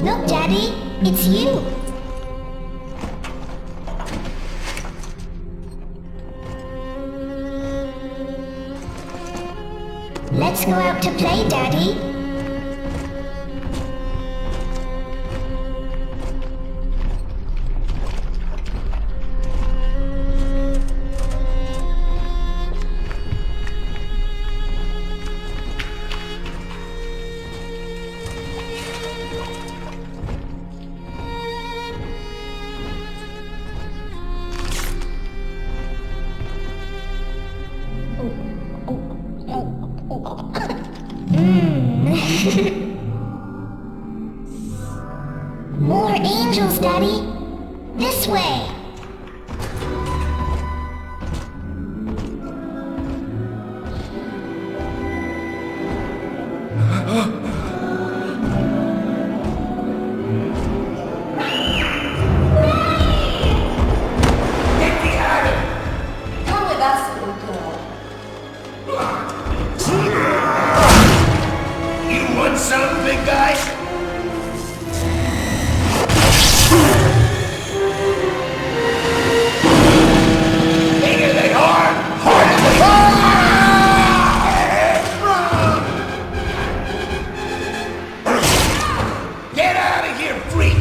Look, Daddy, it's you. Let's go out to play, Daddy. More angels, Daddy. This way. Come with us, little girl. You want some, big guy? Hit it hard! Hard as they Get out of here, freak!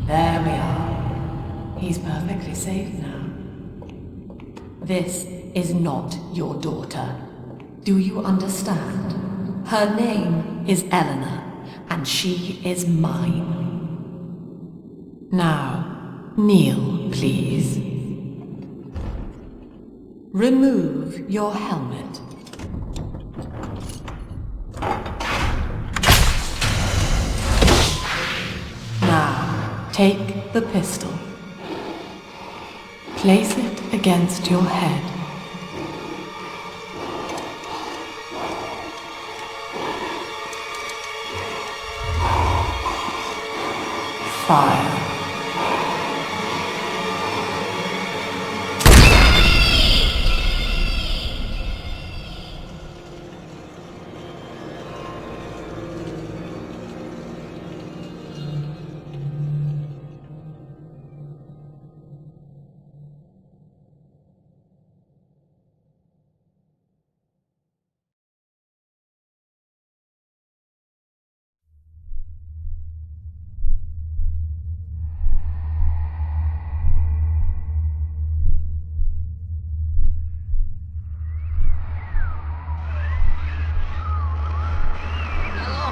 There we are. He's perfectly safe now. This is not your daughter. Do you understand? Her name is Eleanor, and she is mine. Now, kneel, please. Remove your helmet. Now, take the pistol. Place it against your head. Fire.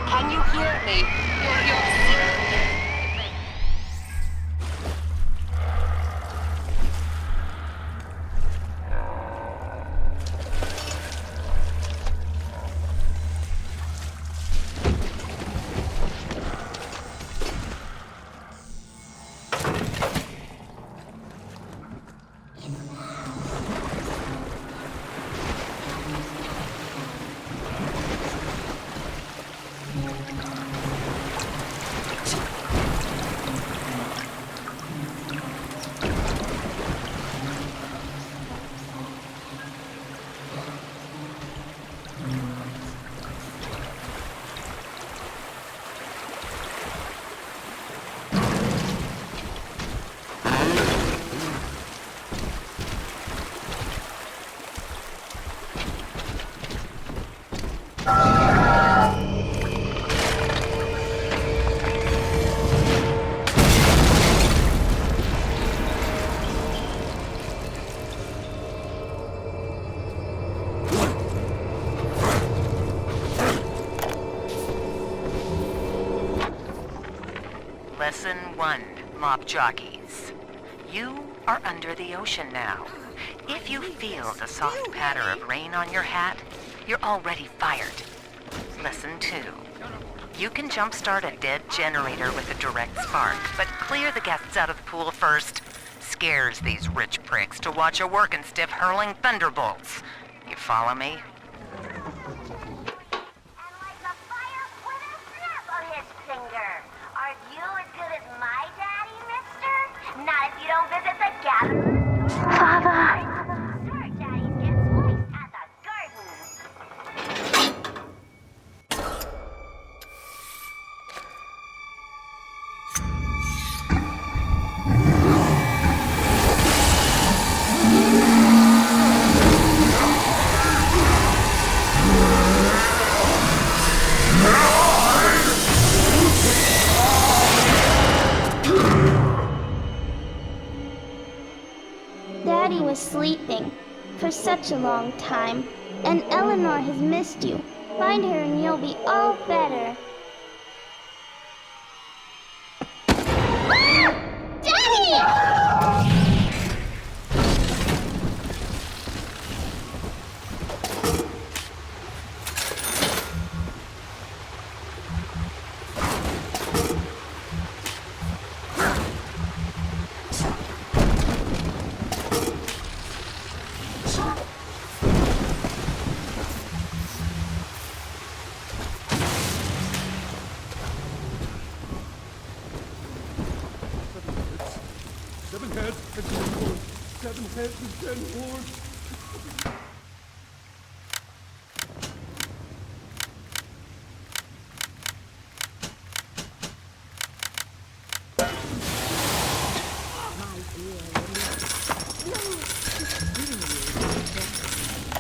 Can you hear me? You're Lesson 1, Mop Jockeys. You are under the ocean now. If you feel the soft patter of rain on your hat, you're already fired. Lesson 2. You can jumpstart a dead generator with a direct spark, but clear the guests out of the pool first. Scares these rich pricks to watch a working stiff hurling thunderbolts. You follow me? Father. sleeping for such a long time, and Eleanor has missed you. Find her and you'll be all better. Daddy! Seven heads and 10 horns. 7 heads and 10 horns.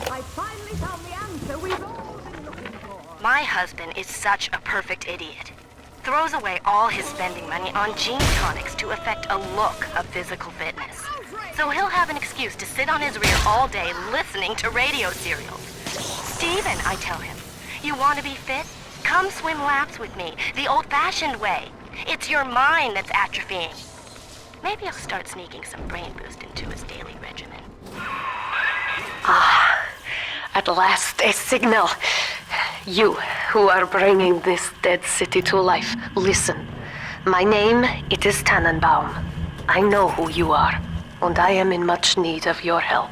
I finally found the answer we've all been looking for. My husband is such a perfect idiot. Throws away all his spending money on gene tonics to affect a look of physical fitness. So he'll have an excuse to sit on his rear all day listening to radio serials. Steven, I tell him, you want to be fit? Come swim laps with me, the old-fashioned way. It's your mind that's atrophying. Maybe I'll start sneaking some brain boost into his daily regimen. Ah, at last a signal. You, who are bringing this dead city to life, listen. My name, it is Tannenbaum. I know who you are, and I am in much need of your help.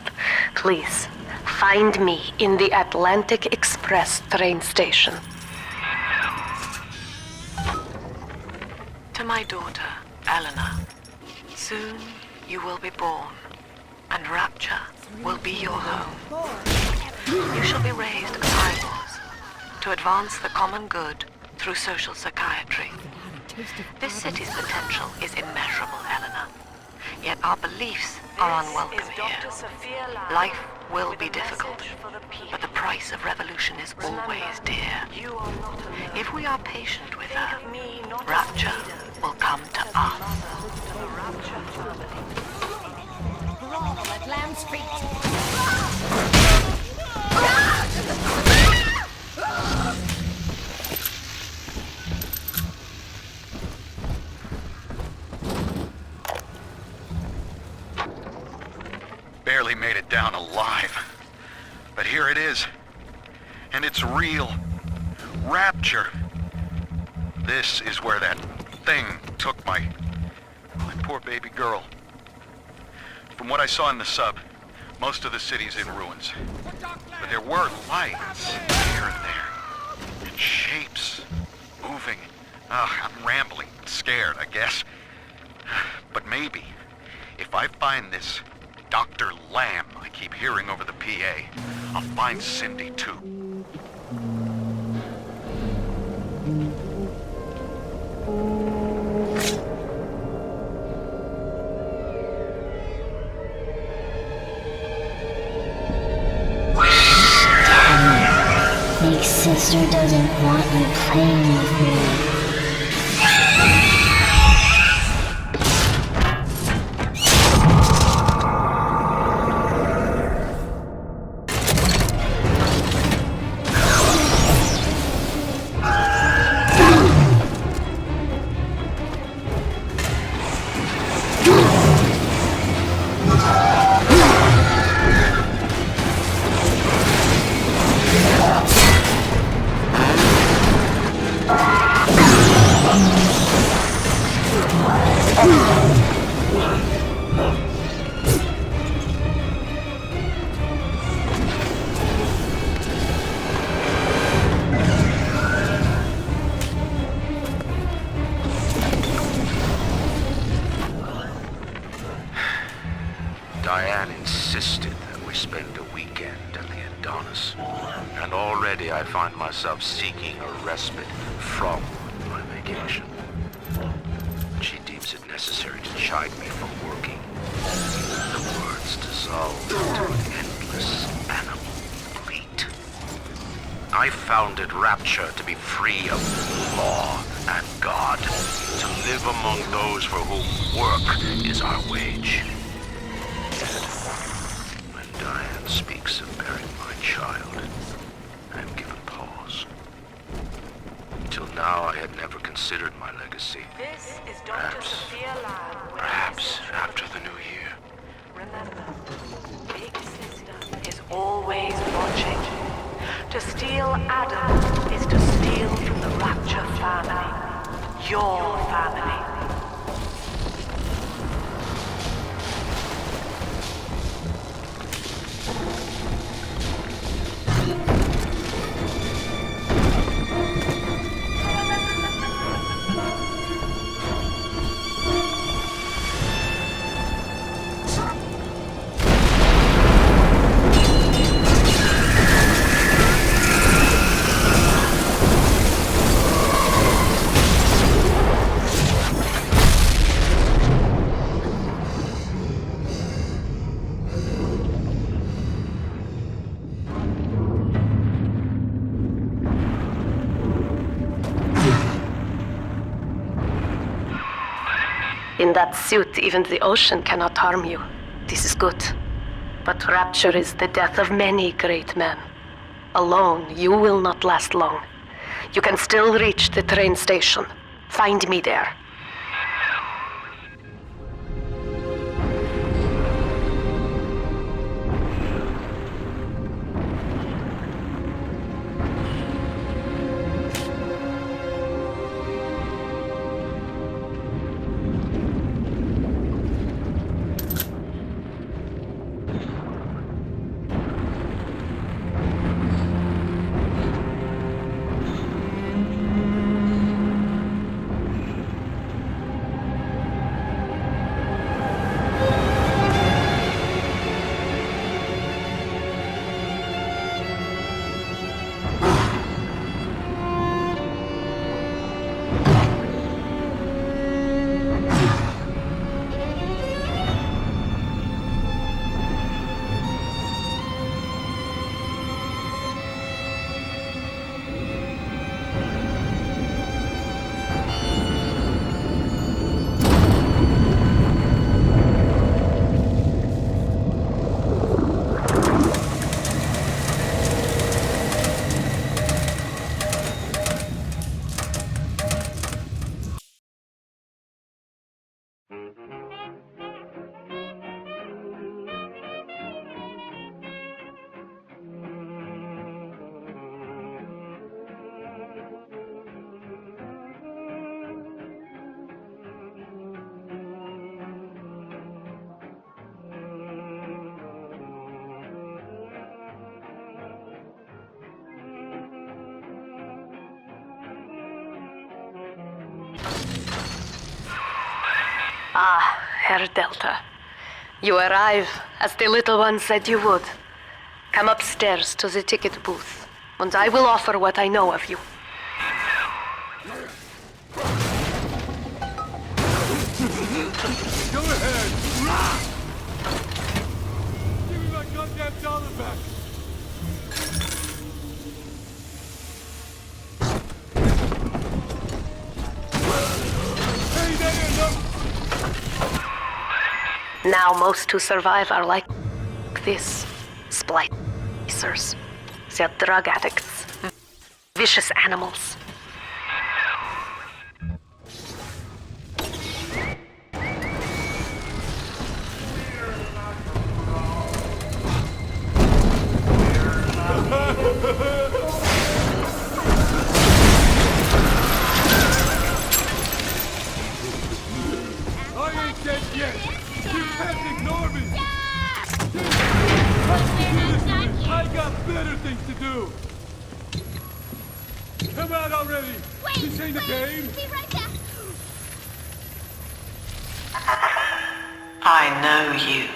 Please, find me in the Atlantic Express train station. To my daughter, Eleanor, soon you will be born, and Rapture will be your home. You shall be raised as idols to advance the common good through social psychiatry. This city's potential is immeasurable, Eleanor. Yet our beliefs are unwelcome here. Life will be difficult, but the price of revolution is always dear. If we are patient with her, Rapture will come to us. Brawl at Lamb Street. Barely made it down alive. But here it is. And it's real. Rapture. This is where that thing took my poor baby girl. From what I saw in the sub, most of the city's in ruins. But there were lights here and there. And shapes moving. I'm rambling, scared, I guess. But maybe, if I find this Dr. Lamb I keep hearing over the PA, I'll find Cindy too. Big sister doesn't want you playing with me. Diane insisted that we spend a weekend at the Adonis, and already I find myself seeking a respite from my vacation. She deems it necessary to chide me for working. The words dissolve into an endless animal bleat. I founded Rapture to be free of law and God, to live among those for whom work is our wage. speaks of bearing my child, I am given pause. Till now I had never considered my legacy. This is Dr. Sophia Lab. Perhaps after the new year. Remember, Big Sister is always watching. To steal Adam is to steal from the Rapture family. Your family. In that suit, even the ocean cannot harm you. This is good. But rapture is the death of many great men. Alone, you will not last long. You can still reach the train station. Find me there. Ah, Herr Delta. You arrive, as the little one said you would. Come upstairs to the ticket booth, and I will offer what I know of you. Go ahead! Give me my goddamn dollar back! Hey there, no! Now most who survive are like this. Splicers. They're drug addicts. Vicious animals. I ain't dead yet! You can't ignore me! I got better things to do! Come out already! This ain't a game! Be right back. I know you.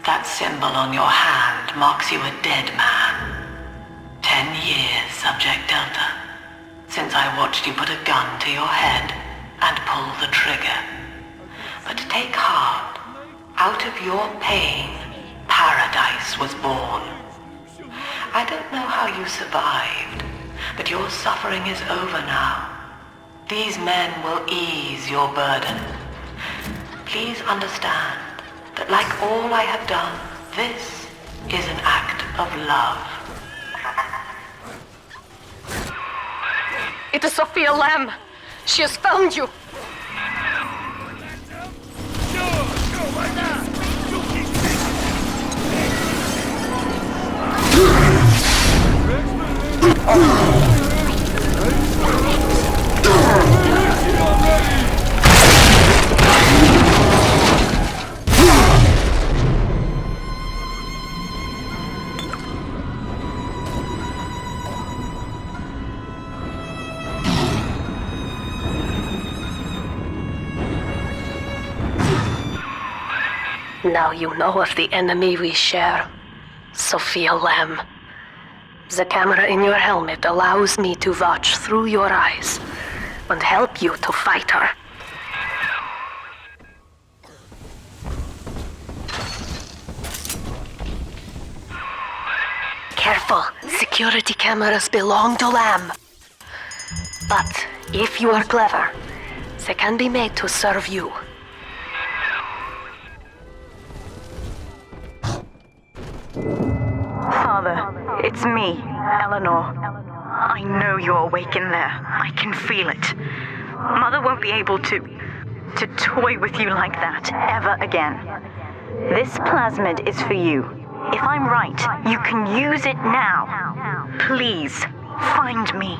That symbol on your hand marks you a dead man. 10 years, Subject Delta, since I watched you put a gun to your head and pull the trigger. But take heart. Out of your pain, paradise was born. I don't know how you survived, but your suffering is over now. These men will ease your burden. Please understand that like all I have done, this is an act of love. It is Sophia Lamb. She has found you. Now you know of the enemy we share, Sophia Lamb. The camera in your helmet allows me to watch through your eyes and help you to fight her. Careful, security cameras belong to Lamb. But if you are clever, they can be made to serve you. Father, it's me, Eleanor. I know you're awake in there. I can feel it. Mother won't be able to toy with you like that ever again. This plasmid is for you. If I'm right, you can use it now. Please, find me.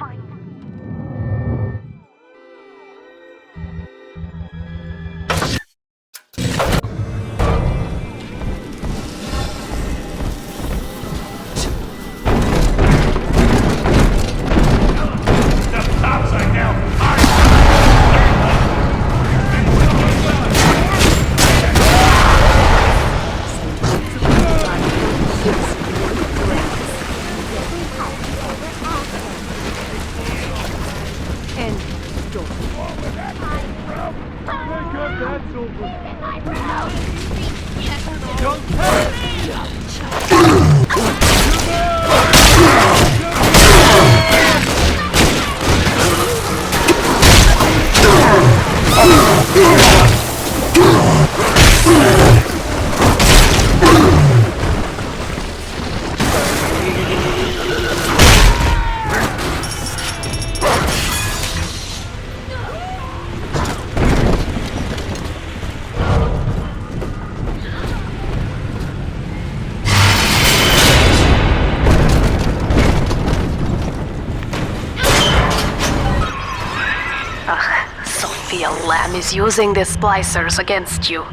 Lamb is using the splicers against you.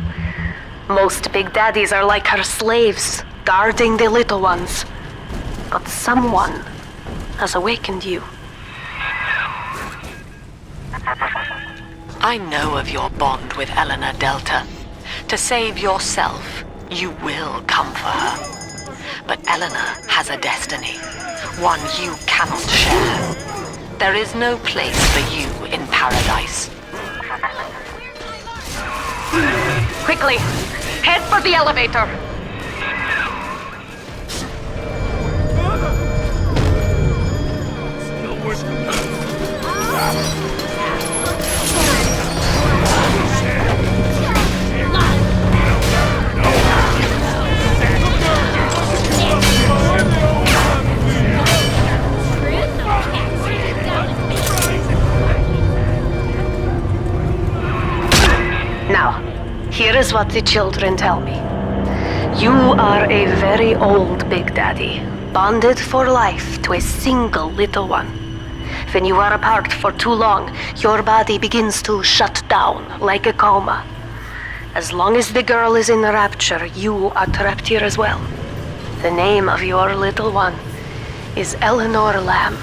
Most big daddies are like her slaves, guarding the little ones. But someone has awakened you. I know of your bond with Eleanor Delta. To save yourself, you will come for her. But Eleanor has a destiny, one you cannot share. There is no place for you in paradise. Quickly, head for the elevator. Now, here is what the children tell me. You are a very old Big Daddy, bonded for life to a single little one. When you are apart for too long, your body begins to shut down like a coma. As long as the girl is in rapture, you are trapped here as well. The name of your little one is Eleanor Lamb,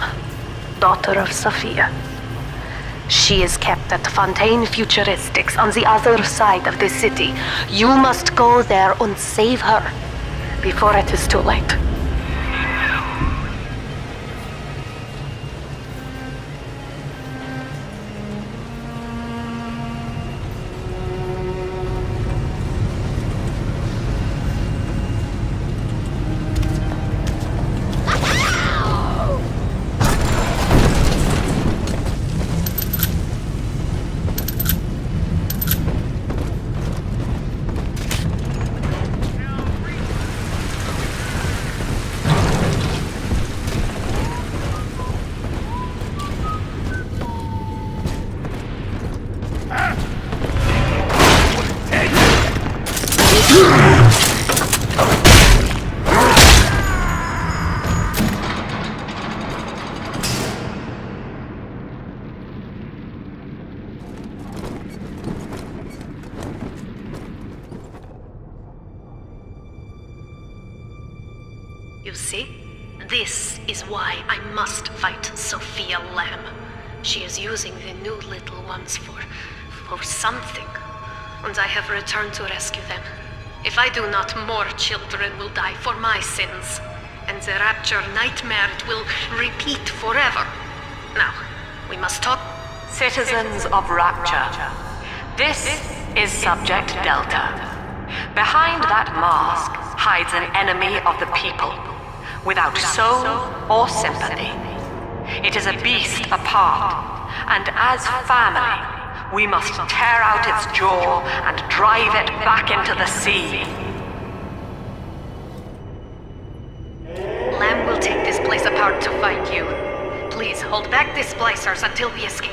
daughter of Sophia. She is kept at Fontaine Futuristics on the other side of the city. You must go there and save her before it is too late. You see? This is why I must fight Sophia Lamb. She is using the new little ones for something. And I have returned to rescue them. If I do not, more children will die for my sins. And the Rapture nightmare will repeat forever. Now, we must talk. Citizens of Rapture, this is Subject Delta. Behind that mask hides an enemy of the people, without soul or sympathy. It is a beast apart, and as family, we must tear out its jaw and drive it back into the sea. Lamb will take this place apart to find you. Please hold back the splicers until we escape.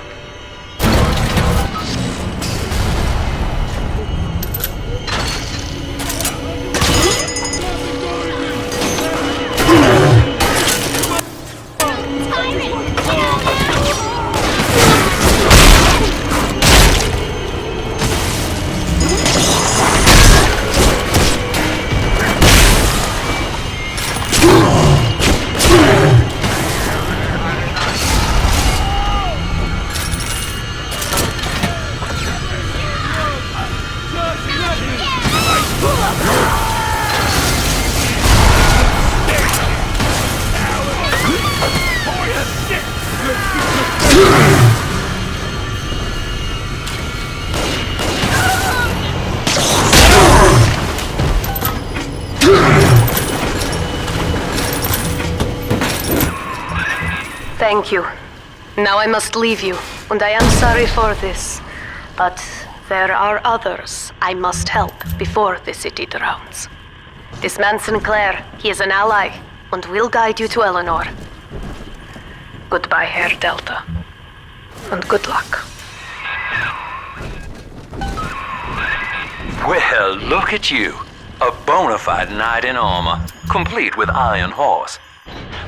Thank you. Now I must leave you, and I am sorry for this. But there are others I must help before the city drowns. This man Sinclair, he is an ally, and will guide you to Eleanor. Goodbye, Herr Delta. And good luck. Well, look at you. A bona fide knight in armor, complete with iron horse.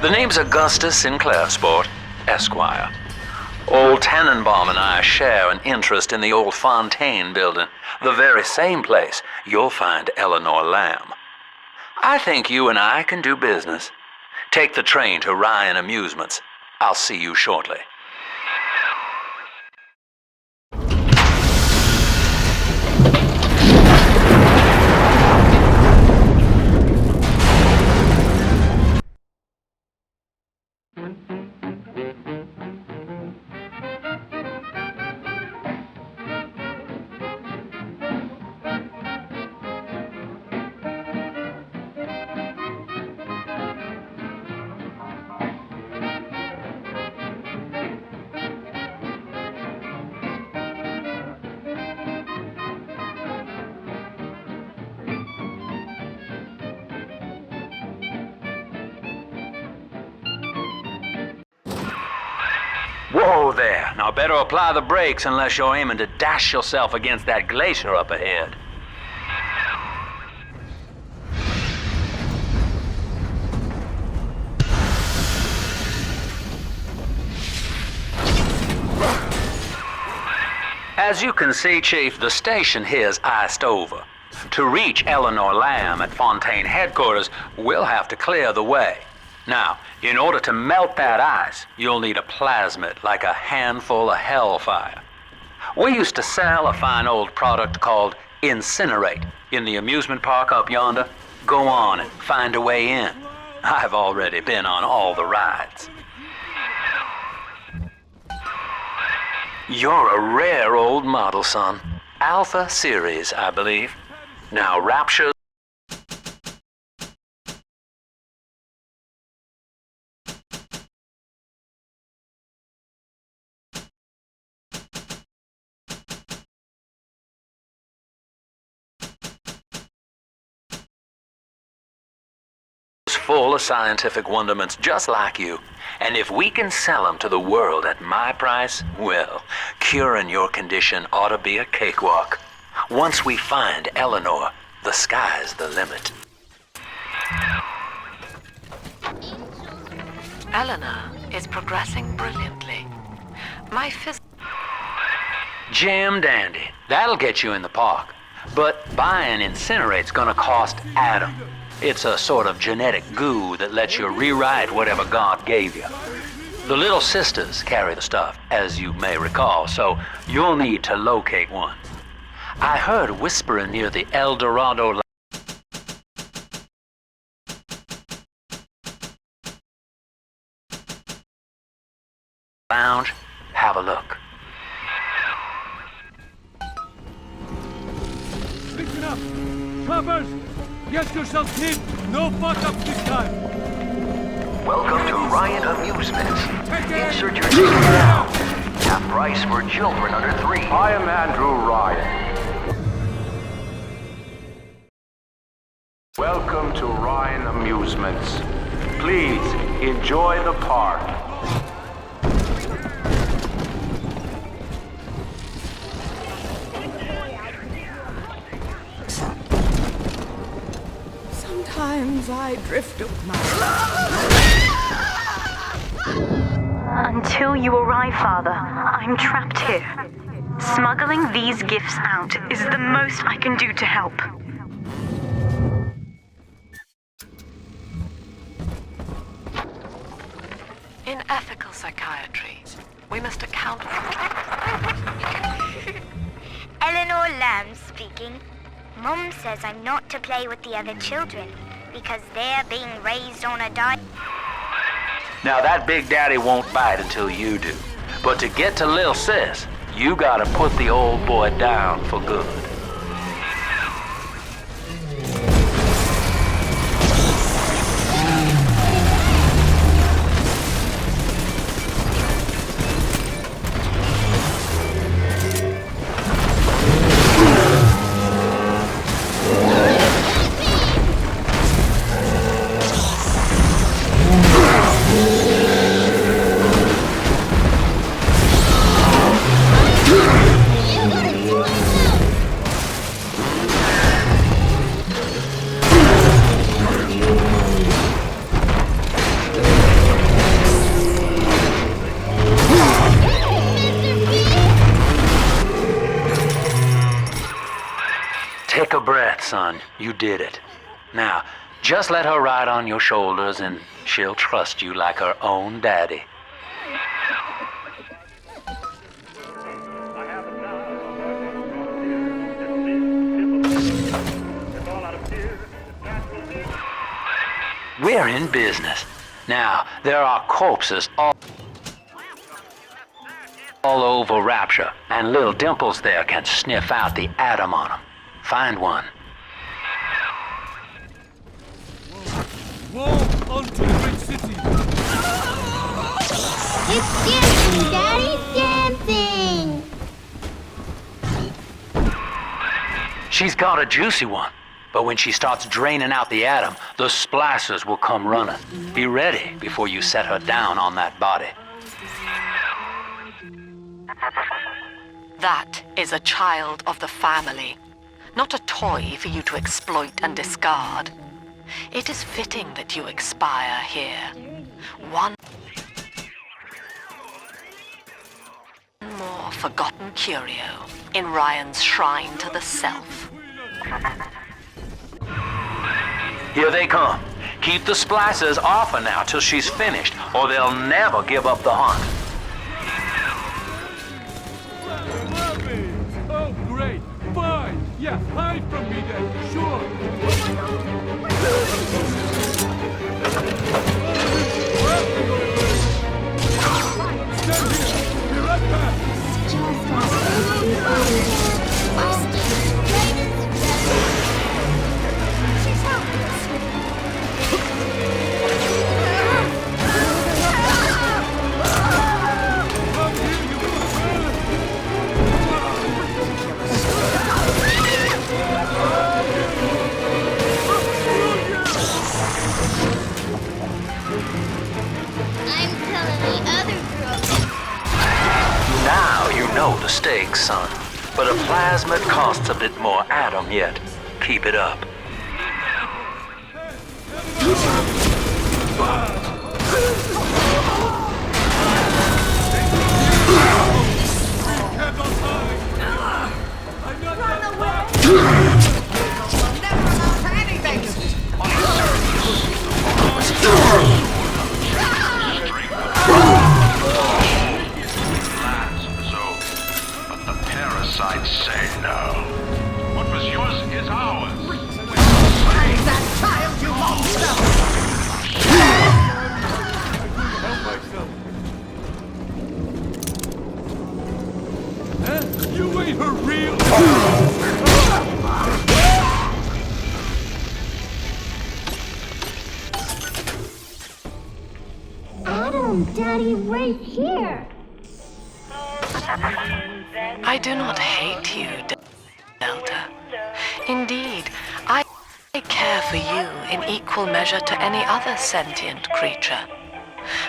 The name's Augustus Sinclair, Sport, Esquire. Old Tannenbaum and I share an interest in the old Fontaine building, the very same place you'll find Eleanor Lamb. I think you and I can do business. Take the train to Ryan Amusements. I'll see you shortly. Whoa there. Now better apply the brakes unless you're aiming to dash yourself against that glacier up ahead. As you can see, Chief, the station here's iced over. To reach Eleanor Lamb at Fontaine headquarters, we'll have to clear the way. Now, in order to melt that ice, you'll need a plasmid, like a handful of hellfire. We used to sell a fine old product called Incinerate in the amusement park up yonder. Go on and find a way in. I've already been on all the rides. You're a rare old model, son. Alpha Series, I believe. Now, Rapture full of scientific wonderments just like you. And if we can sell them to the world at my price, well, curing your condition ought to be a cakewalk. Once we find Eleanor, the sky's the limit. Eleanor is progressing brilliantly. My Jam dandy. That'll get you in the park. But buying Incinerate's gonna cost Adam. It's a sort of genetic goo that lets you rewrite whatever God gave you. The little sisters carry the stuff, as you may recall, so you'll need to locate one. I heard whispering near the El Dorado Lounge. Have a look. Listen up! Coppers! Get yourself hid! No fuck-ups this time! Welcome to Ryan Amusements. Insert your ticket now. Half price for children under 3. I am Andrew Ryan. Welcome to Ryan Amusements. Please enjoy the park. Sometimes I drift up my... Until you arrive, Father, I'm trapped here. Smuggling these gifts out is the most I can do to help. In ethical psychiatry, we must account for... Eleanor Lamb speaking. Mum says I'm not to play with the other children because they're being raised on a diet. Now that Big Daddy won't bite until you do. But to get to Lil Sis, you gotta put the old boy down for good. Take a breath, son. You did it. Now, just let her ride on your shoulders and she'll trust you like her own daddy. We're in business. Now, there are corpses all over Rapture, and little Dimples there can sniff out the atom on them. Find one. Whoa! Onto the great city! It's dancing, Daddy! Dancing! She's got a juicy one, but when she starts draining out the atom, the splicers will come running. Be ready before you set her down on that body. That is a child of the family, not a toy for you to exploit and discard. It is fitting that you expire here. One more forgotten curio in Ryan's shrine to the self. Here they come. Keep the splicers off her now till she's finished, or they'll never give up the hunt. Oh, great! Fine! Yeah, hide from me then, sure! Stand here! Be right back! Now you know the stakes, son. But a plasmid costs a bit more atom yet. keep it up. But the parasites say no. What was yours is ours. Take that child, you monster! Huh? You ain't her real. Adam, Daddy, right here. I do not hate you, Delta. Indeed, I care for you in equal measure to any other sentient creature.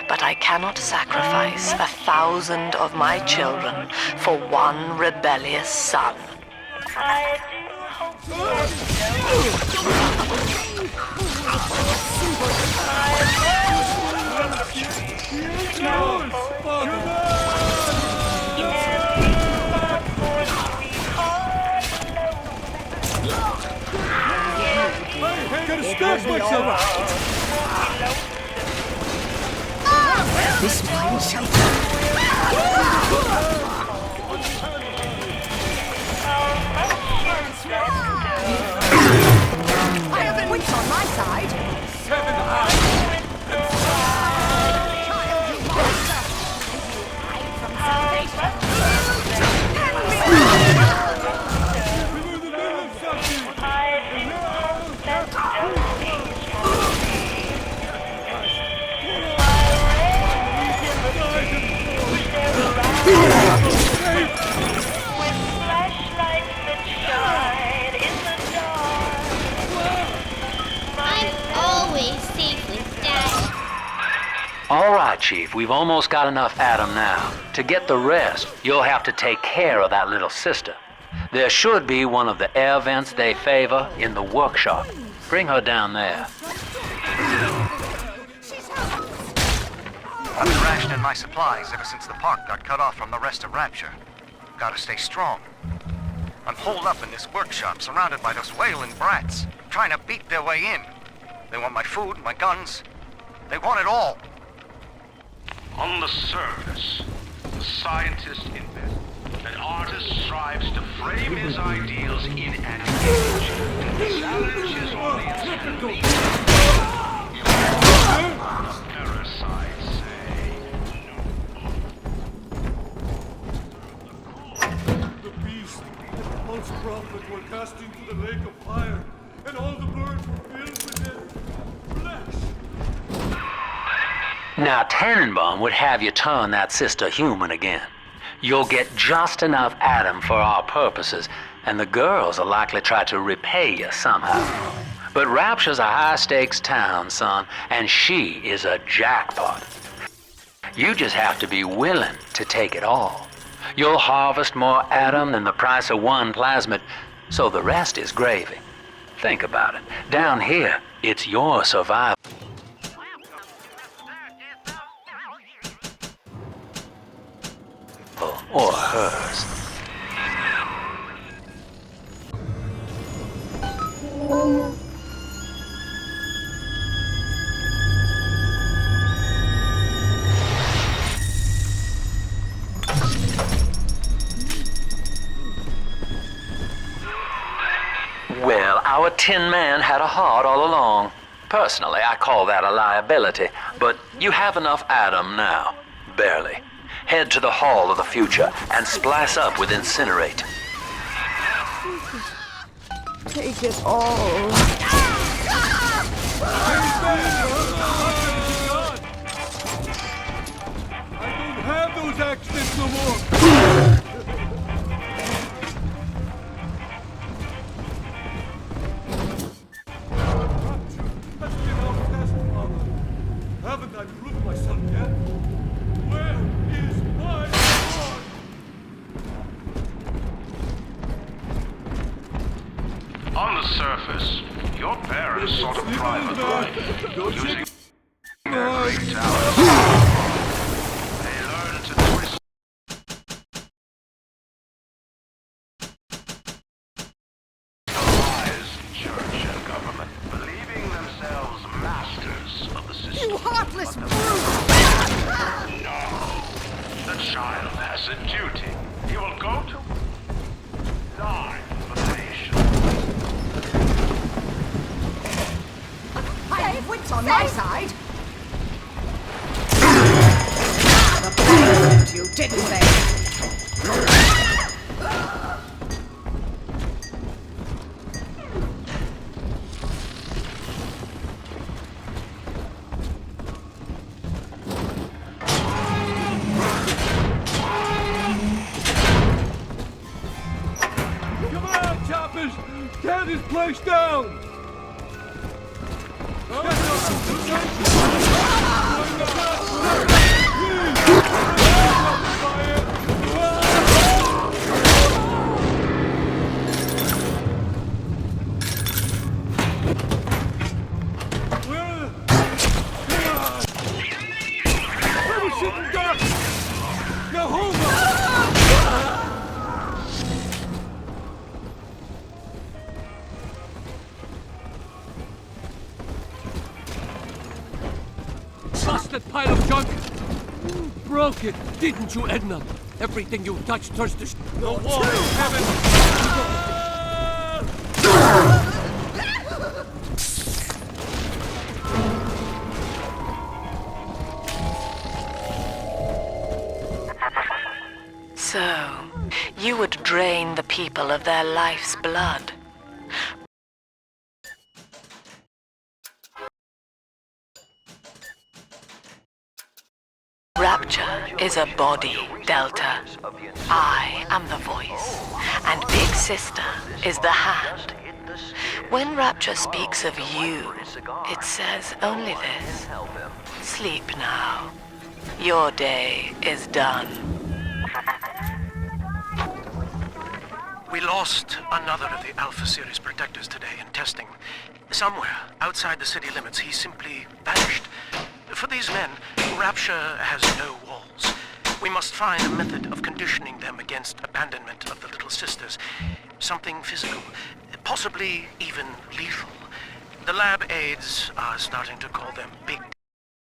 But I cannot sacrifice 1,000 of my children for one rebellious son. Gotta stash myself! This one shall I have the witch on my side! 7 eyes! Child, you monster! From salvation! We're in the middle of something! I'm always safe with Dad. All right, Chief, we've almost got enough Adam now. To get the rest, you'll have to take care of that little sister. There should be one of the air vents they favor in the workshop. Bring her down there. I've been rationing my supplies ever since the park got cut off from the rest of Rapture. Gotta stay strong. I'm holed up in this workshop, surrounded by those wailing brats, trying to beat their way in. They want my food, my guns. They want it all. On the surface, the scientist invests, an artist strives to frame his ideals in an image and challenge his audience to lead. Parasites say The beast and the false prophet were cast into the lake of fire, and all the birds were filled with their flesh. Now, Tannenbaum would have you turn that sister human again. You'll get just enough Adam for our purposes, and the girls will likely try to repay you somehow. But Rapture's a high-stakes town, son, and she is a jackpot. You just have to be willing to take it all. You'll harvest more Adam than the price of one plasmid, so the rest is gravy. Think about it. Down here, it's your survival. Or hers. Well, our Tin Man had a heart all along. Personally, I call that a liability, but you have enough Adam now. Barely. Head to the Hall of the Future and splice up with Incinerate. take it all. I don't have those accidents no more. Haven't I proved myself yet? Where is my sword? On the surface, your parents sort of private life, using their great talents. They learn to twist the lies in church and government, believing themselves masters of the system. You heartless brute! No. The child has a duty. He will go to die for the nation. I have wits on my side. The planet you, didn't they? Come on, choppers! Tear this place down! Now hold on! Busted pile of junk! You broke it, didn't you, Edna? Everything you touched turns to the wall of heaven! So, you would drain the people of their life's blood. Rapture is a body, Delta. I am the voice, and Big Sister is the hand. When Rapture speaks of you, it says only this. Sleep now. Your day is done. We lost another of the Alpha Series protectors today in testing. Somewhere outside the city limits, he simply vanished. For these men, Rapture has no walls. We must find a method of conditioning them against abandonment of the Little Sisters. Something physical, possibly even lethal. The lab aides are starting to call them Big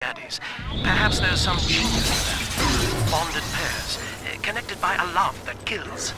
Daddies. Perhaps there's some genius to them. Bonded pairs, connected by a love that kills.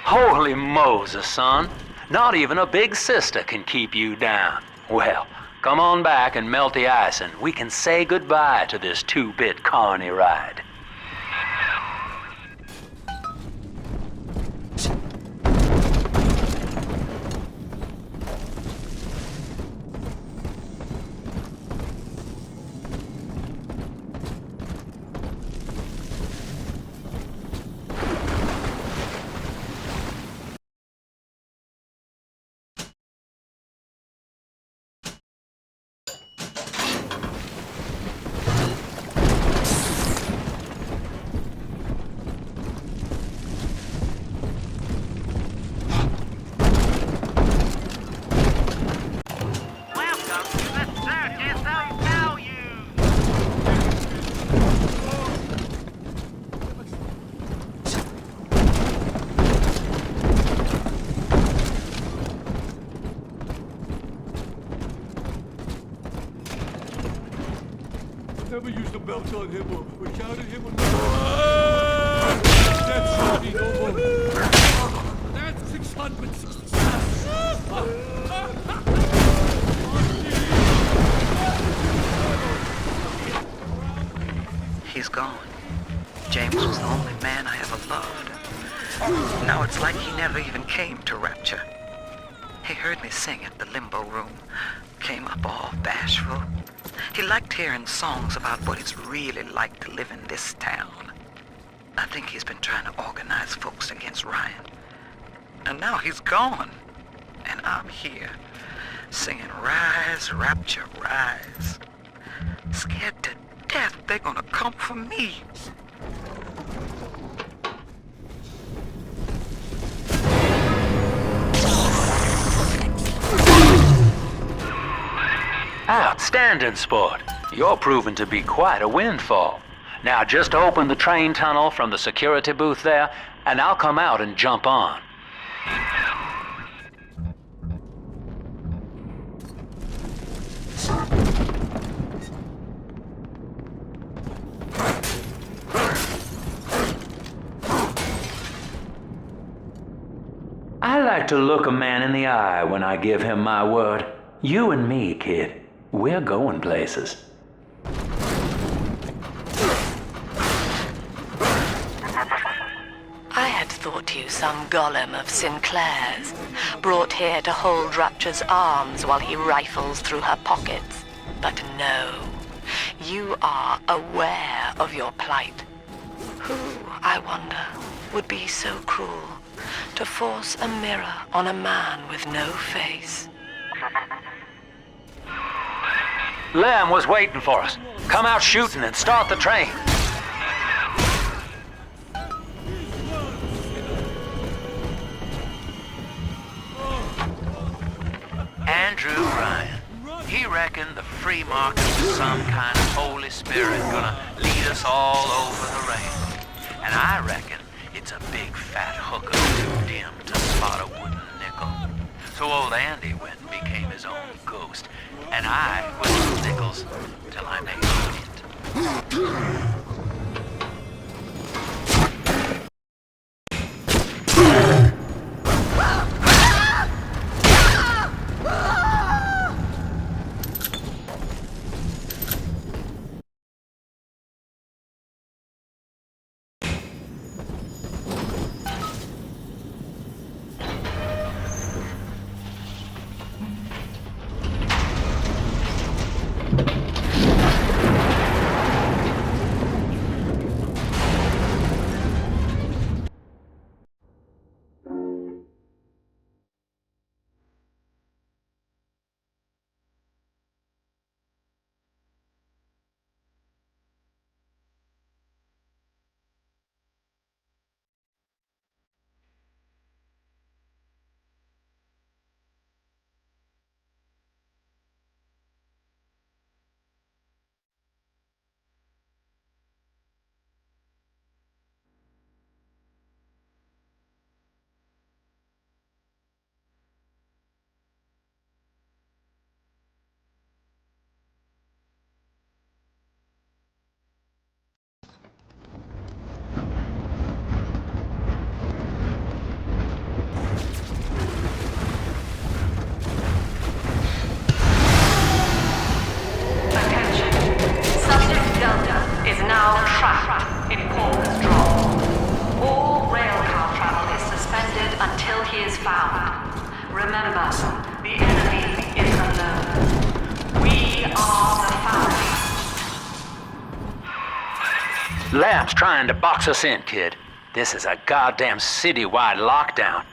Holy Moses, son. Not even a big sister can keep you down. Well, come on back and melt the ice and we can say goodbye to this 2-bit carny ride. use the belt on him or shout at him or not. That's shorty, no more. That's 660. He's gone. James was the only man I ever loved. Now it's like he never even came to Rapture. He heard me sing at the limbo room, came up all bashful. He liked hearing songs about what it's really like to live in this town. I think he's been trying to organize folks against Ryan. And now he's gone. And I'm here, singing Rise, Rapture, Rise. Scared to death they're gonna come for me. Outstanding sport. You're proving to be quite a windfall. Now just open the train tunnel from the security booth there, and I'll come out and jump on. I like to look a man in the eye when I give him my word. You and me, kid, we're going places. I had thought you some golem of Sinclair's, brought here to hold Rapture's arms while he rifles through her pockets. But no, you are aware of your plight. Who, I wonder, would be so cruel to force a mirror on a man with no face? Lamb was waiting for us. Come out shooting and start the train. Andrew Ryan. He reckoned the free market was some kind of Holy Spirit gonna lead us all over the rainbow. And I reckon it's a big fat hooker too dim to spot a wooden nickel. So old Andy went and became his own ghost. And I was those nickels till I made it. Lamb's trying to box us in, kid. This is a goddamn city-wide lockdown.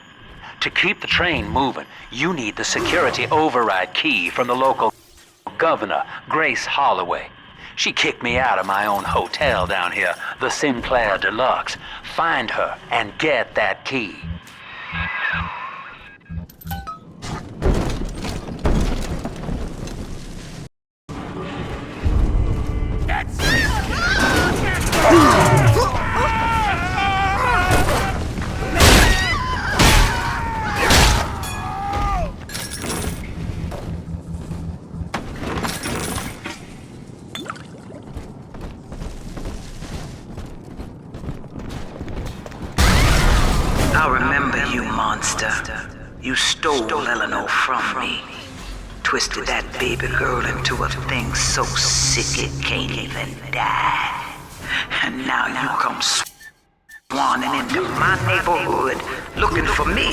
To keep the train moving, you need the security override key from the local governor, Grace Holloway. She kicked me out of my own hotel down here, the Sinclair Deluxe. Find her and get that key. I remember you, monster. You stole Eleanor from me. Twisted that baby girl into a thing so sick it can't even die. And now you come swanning into my neighborhood looking for me.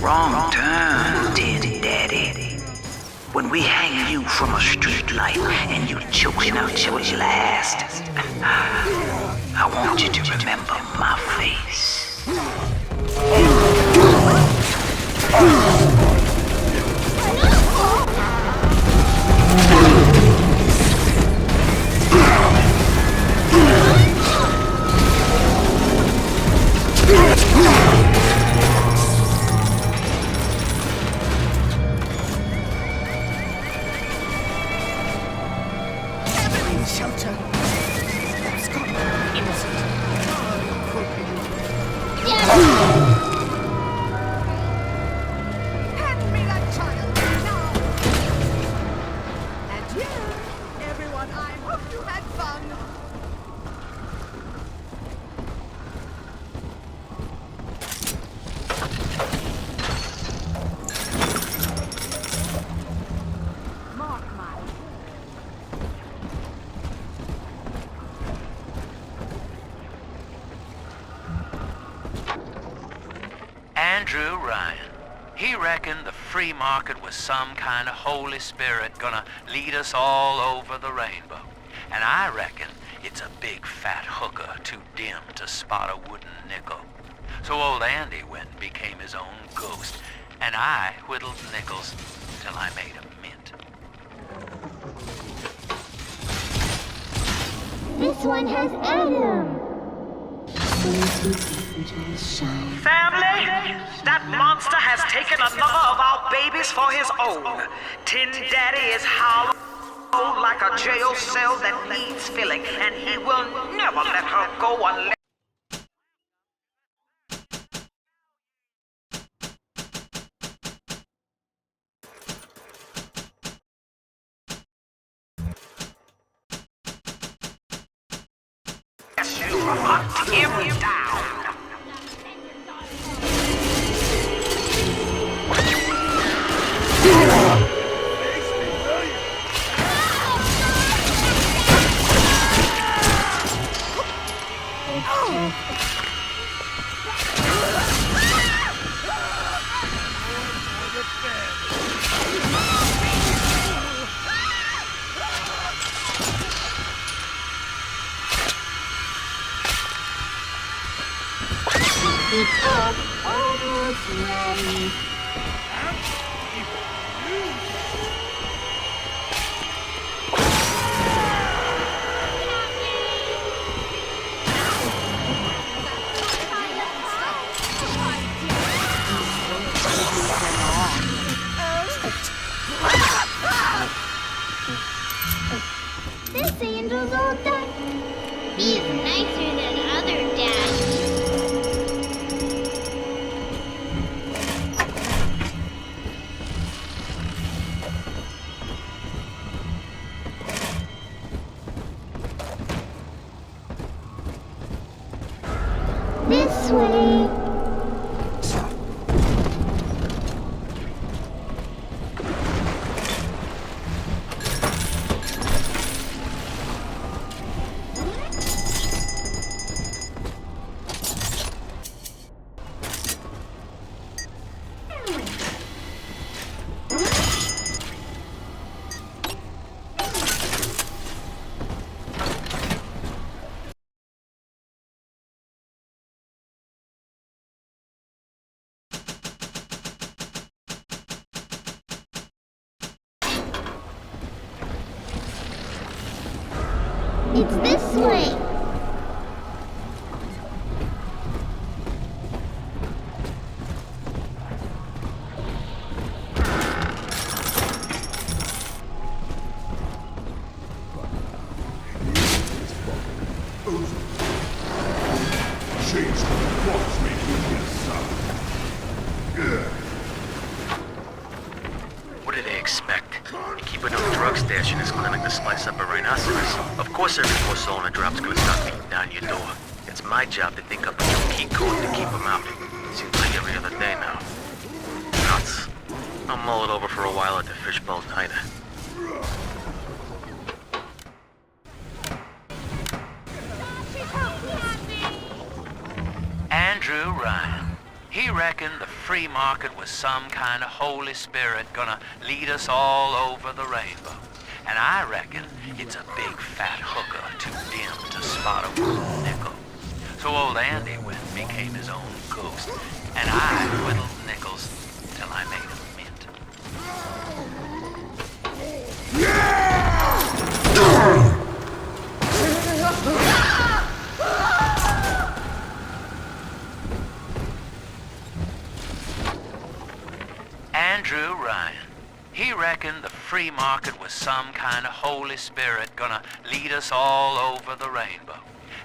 Wrong turn, Tin Daddy. When we hang you from a street light and you choking out your last, I want you to remember my face. Shelter. Scott, innocent. Hand me that child now. And you, everyone, I hope you had fun. Mark my Andrew Ryan. He reckoned the free market was some kind of Holy Spirit gonna lead us all over the rainbow. And I reckon it's a big fat hooker too dim to spot a wooden nickel. So old Andy went and became his own ghost, and I whittled nickels till I made a mint. This one has Adam. Family, that monster has taken another of our babies for his own. Tin Daddy is hollow like a jail cell that needs filling, and he will never let her go unless... you hunt him down. Almost ready. This angel's all done. He's nicer than other dads. This way. It's this way. What do they expect? You keep a new drug stash in this clinic to slice up a rhinoceros. Of course every poor soul in the drop's gonna start beating down your door. It's my job to think up a new key code to keep them out. Seems like every other day now. Nuts. I'll mull it over for a while at the Fishbowl Diner. Andrew Ryan. He reckoned the free market was some kind of Holy Spirit gonna lead us all over the rainbow. And I reckon it's a big fat hooker too dim to spot a wooden nickel. So old Andy went and became his own ghost, and I whittled nickels till I made a mint. Andrew Ryan. He reckoned the free market was some kind of Holy Spirit gonna lead us all over the rainbow.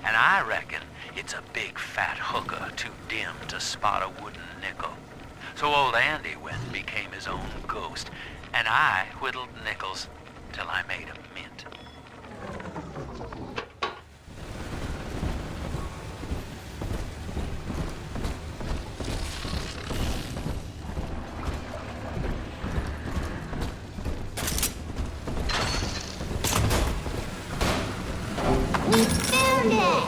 And I reckon it's a big fat hooker too dim to spot a wooden nickel. So old Andy went and became his own ghost, and I whittled nickels till I made a mint. We found it!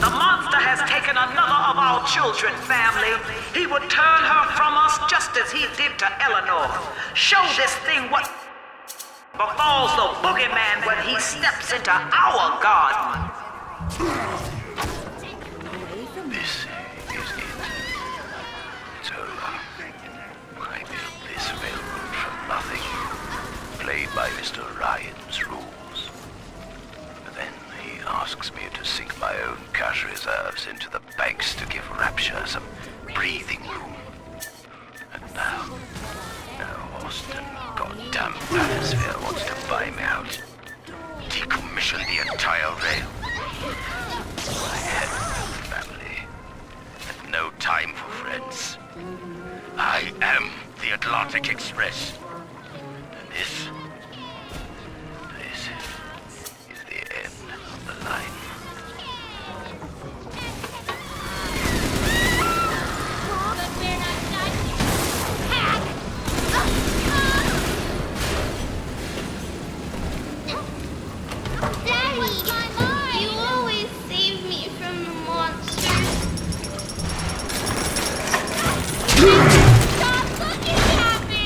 The monster has taken another of our children, family. He would turn her from us just as he did to Eleanor. Show this thing what befalls the boogeyman when he steps into our garden. This is it. It's over. I built this railroad from nothing. Played by Mr. Ryan's rules. But then he asks me to sink my own cash reserves into the banks to give Rapture some breathing room. And now Austin, goddamn Atmosphere wants to buy me out. Decommission the entire rail. I had no family. And no time for friends. I am the Atlantic Express. And this is the end of the line. Daddy, you always save me from the monsters. Stop looking at me!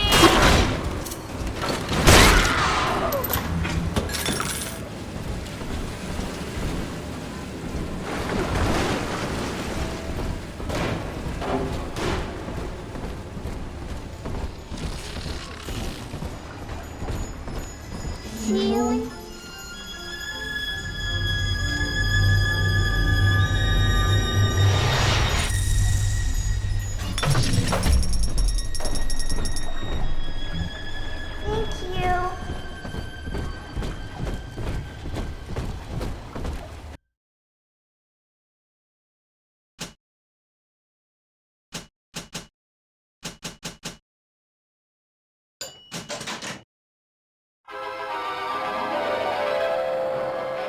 Ceiling? Thank you.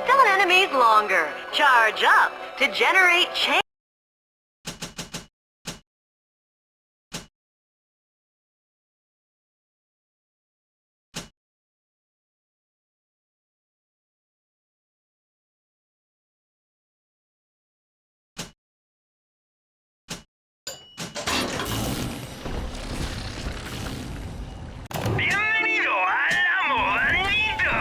Stun enemies longer. Charge up to generate change. Bienvenido al amor bonito.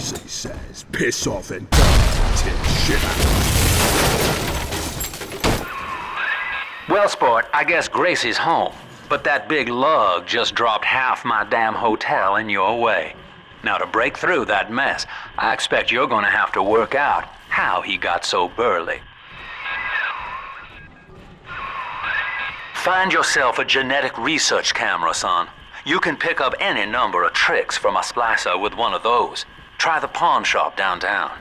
Gracie says, piss off and die, tin shit. Well, sport, I guess Gracie's home. But that big lug just dropped half my damn hotel in your way. Now, to break through that mess, I expect you're gonna have to work out how he got so burly. Find yourself a genetic research camera, son. You can pick up any number of tricks from a splicer with one of those. Try the pawn shop downtown.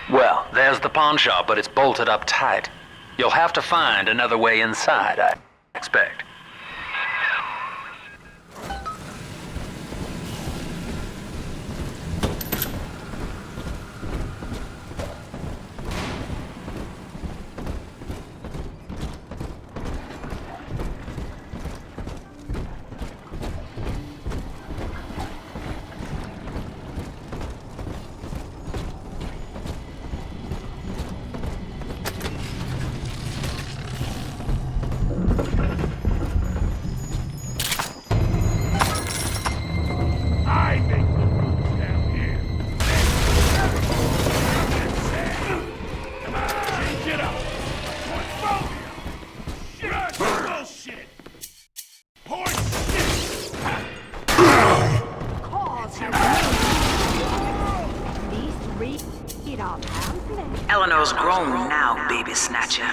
Well, there's the pawn shop, but it's bolted up tight. You'll have to find another way inside, I expect. Eleanor's grown now, baby snatcher.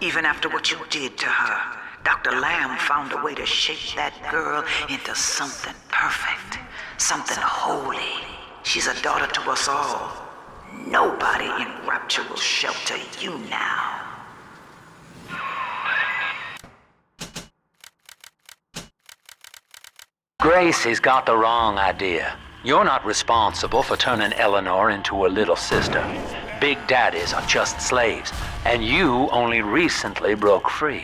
Even after what you did to her, Dr. Lamb found a way to shape that girl into something perfect, something holy. She's a daughter to us all. Nobody in Rapture will shelter you now. Gracie's got the wrong idea. You're not responsible for turning Eleanor into a little sister. Big daddies are just slaves, and you only recently broke free.